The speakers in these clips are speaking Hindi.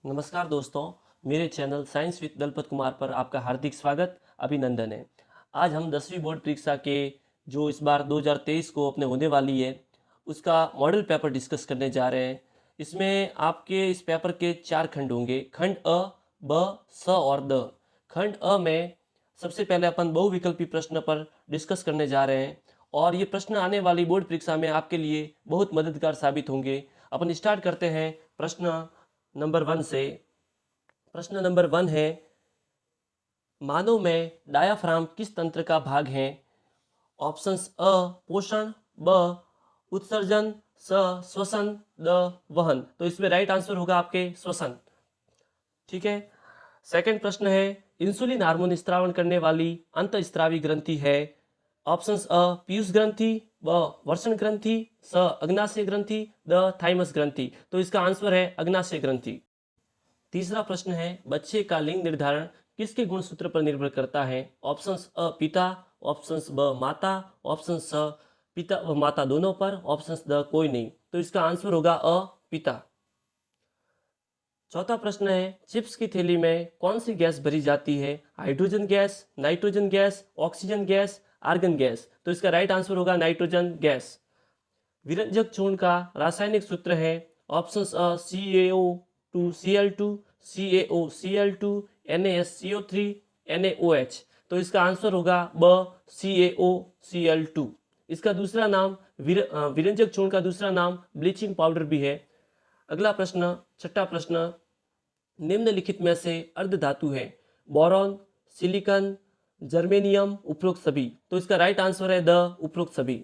नमस्कार दोस्तों, मेरे channel science with Dalpat Kumar पर आपका हार्दिक स्वागत अभिनंदन है। आज हम 10वीं बोर्ड परीक्षा के जो इस बार 2023 को अपने होने वाली है उसका मॉडल पेपर डिस्कस करने जा रहे हैं। इसमें आपके इस पेपर के 4 खंड होंगे, खंड अ, ब, स और द। खंड अ में सबसे पहले अपन बहुविकल्पी प्रश्न पर डिस्कस करने जा रहे हैं और ये प्रश्न आने वाली बोर्ड परीक्षा में आपके लिए बहुत मददगार साबित होंगे। अपन स्टार्ट करते हैं प्रश्न नंबर 1 से। प्रश्न नंबर 1 है, मानव में डायाफ्राम किस तंत्र का भाग है? ऑप्शंस अ पोषण, ब उत्सर्जन, स श्वसन, द वहन। तो इसमें राइट आंसर होगा आपके श्वसन। ठीक है। सेकंड प्रश्न है, इंसुलिन हार्मोन स्त्रावण करने वाली अंतःस्त्रावी ग्रंथि है? ऑप्शंस अ पीयूष ग्रंथि, ब वर्षण ग्रंथि, स अग्नाशय ग्रंथि, द थाइमस ग्रंथि। तो इसका आंसर है अग्नाशय ग्रंथि। तीसरा प्रश्न है, बच्चे का लिंग निर्धारण किसके गुणसूत्र पर निर्भर करता है? ऑप्शंस अ पिता, ऑप्शंस ब माता, ऑप्शंस स पिता व माता दोनों पर, ऑप्शंस द कोई नहीं। तो इसका आंसर होगा अ पिता। चौथा प्रश्न है, चिप्स की थैली में कौन सी गैस भरी जाती है? Hydrogen gas, nitrogen gas, oxygen gas, argon gas. तो इसका राइट आंसर होगा नाइट्रोजन गैस। विरंजक चूर्ण का रासायनिक सूत्र है? ऑप्शंस अ CaO2Cl2, CaOCl2, NaSCO3, NaOH। तो इसका आंसर होगा ब CaOCl2। इसका दूसरा नाम विरंजक चूर्ण का दूसरा नाम ब्लीचिंग पाउडर भी है। अगला प्रश्न, छठा प्रश्न, निम्नलिखित में से अर्ध धातु है? बोरॉन, सिलिकॉन, जर्मेनियम, उपरोक्त सभी। तो इसका राइट आंसर है द उपरोक्त सभी।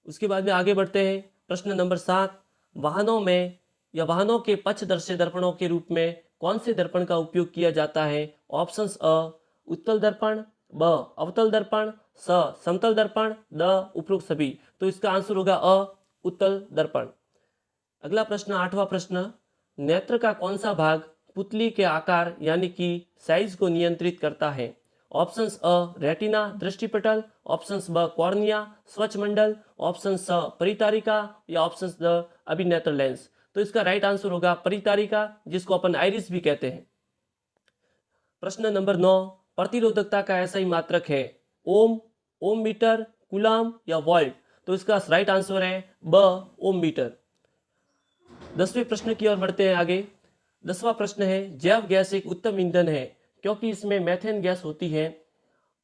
उसके बाद में आगे बढ़ते हैं। प्रश्न नंबर 7, वाहनों में या वाहनों के पक्षदर्शी दर्पणों के रूप में कौन से दर्पण का उपयोग किया जाता है? ऑप्शंस अ उत्तल दर्पण, ब अवतल दर्पण, स समतल दर्पण, द उपरोक्त सभी। तो इसका आंसर होगा अ उत्तल दर्पण। अगला प्रश्न, आठवां प्रश्न, नेत्र का कौन सा भाग पुतली के आकार यानी कि साइज को नियंत्रित करता है? ऑप्शंस अ रेटिना दृष्टिपटल, ऑप्शंस ब कॉर्निया स्वच्छ मंडल, ऑप्शंस स परितारिका, या ऑप्शंस द अभिनेत्र लेंस। तो इसका राइट आंसर होगा परितारिका, जिसको अपन आइरिस भी कहते हैं। प्रश्न नंबर 9, प्रतिरोधकता का ऐसा ही मात्रक है? ओम, ओम मीटर, कूलाम या वोल्ट। तो इसका राइट आंसर है ब ओम मीटर। 10वें प्रश्न की ओर बढ़ते हैं आगे। 10वां प्रश्न है, जैव गैस एक उत्तम ईंधन है क्योंकि इसमें मेथेन गैस होती है?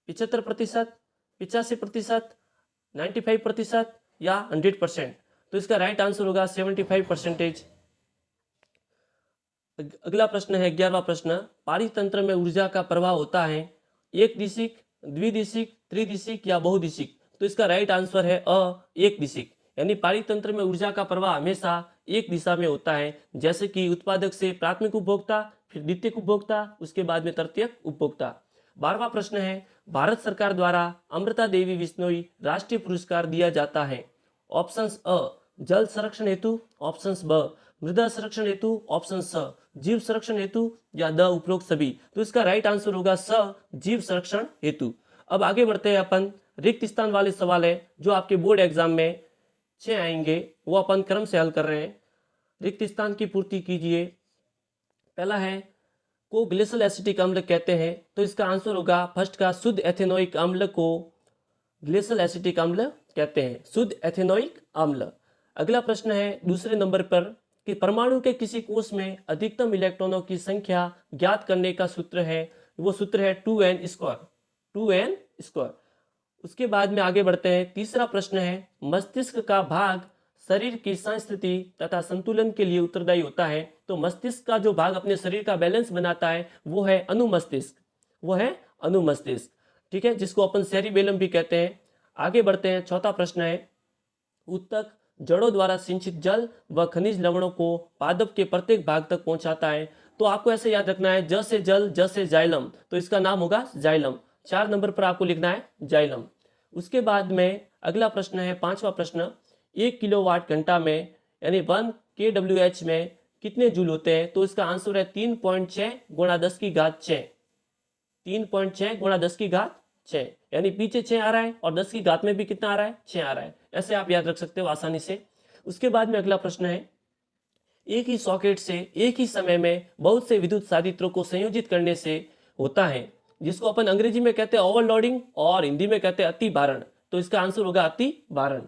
75%, 85%, 95% या 100%। तो इसका राइट आंसर होगा 75%। अगला प्रश्न है 11वां प्रश्न, पारितंत्र में ऊर्जा का प्रवाह होता है एक दिशिक, द्विदिशिक, त्रिदिशिक या बहुदिशिक? तो इसका राइट आंसर है अ एक दिशिक। यानी पारितंत्र में ऊर्जा का प्रवाह हमेशा एक दिशा में होता है, जैसे कि उत्पादक से प्राथमिक उपभोक्ता, फिर द्वितीयक उपभोक्ता, उसके बाद में तृतीयक उपभोक्ता। 12वां प्रश्न है, भारत सरकार द्वारा अमृता देवी बिश्नोई राष्ट्रीय पुरस्कार दिया जाता है? ऑप्शंस अ जल संरक्षण हेतु, ऑप्शंस ब मृदा संरक्षण हेतु, ऑप्शन स जीव संरक्षण हेतु, या द उपरोक्त सभी। तो इसका राइट आंसर होगा स जीव संरक्षण हेतु। अब आगे बढ़ते हैं अपन। रिक्त स्थान वाले सवाल है जो आपके बोर्ड एग्जाम में 6 आएंगे, वो अपन क्रम से हल कर रहे हैं। रिक्त स्थान की पूर्ति कीजिए। पहला है, को ग्लेशियल एसिटिक अम्ल कहते हैं? तो इसका आंसर होगा फर्स्ट का शुद्ध एथेनोइक अम्ल को ग्लेशियल एसिटिक अम्ल कहते हैं, शुद्ध एथेनोइक अम्ल। अगला प्रश्न है दूसरे नंबर पर, कि परमाणु के किसी कोष में अधिकतम इलेक्ट्रॉनों की संख्या ज्ञात करने का सूत्र है? वो सूत्र है 2n स्क्वायर, 2n स्क्वायर। उसके बाद में आगे बढ़ते हैं। तीसरा प्रश्न है, मस्तिष्क का भाग शरीर की संस्थिति तथा संतुलन के लिए उत्तरदायी होता है? तो मस्तिष्क का जो भाग अपने शरीर का बैलेंस बनाता है वो है अनुमस्तिष्क, वो है अनुमस्तिष्क। ठीक है, जिसको अपन सेरिबेलम भी कहते हैं। आगे बढ़ते हैं। चौथा प्रश्न है, ऊतक जड़ों द्वारा सिंचित जल व खनिज लवणों को पादप के प्रत्येक भाग तक पहुंचाता है? तो आपको ऐसे याद रखना है, ज से जल, ज से जाइलम, तो इसका नाम होगा जाइलम। 4 नंबर पर आपको लिखना है जाइलम। उसके बाद में अगला प्रश्न है 5वां प्रश्न, 1 किलोवाट घंटा में यानी 1 kWh में कितने जूल होते हैं? तो इसका आंसर है 3.6 गुणा 10 की घात 6, 3.6 गुणा 10 की घात 6। यानी पीछे 6 आ रहा है और 10 की घात में भी कितना आ रहा है? 6 आ रहा है। ऐसे आप याद रख सकते हो आसानी से। उसके बाद में अगला प्रश्न है, एक ही सॉकेट से एक ही समय में बहुत से विद्युत साधित्रों को संयोजित करने से होता है, जिसको अपन अंग्रेजी में कहते हैं ओवरलोडिंग और हिंदी में कहते हैं अति भारण। तो इसका आंसर होगा अति भारण।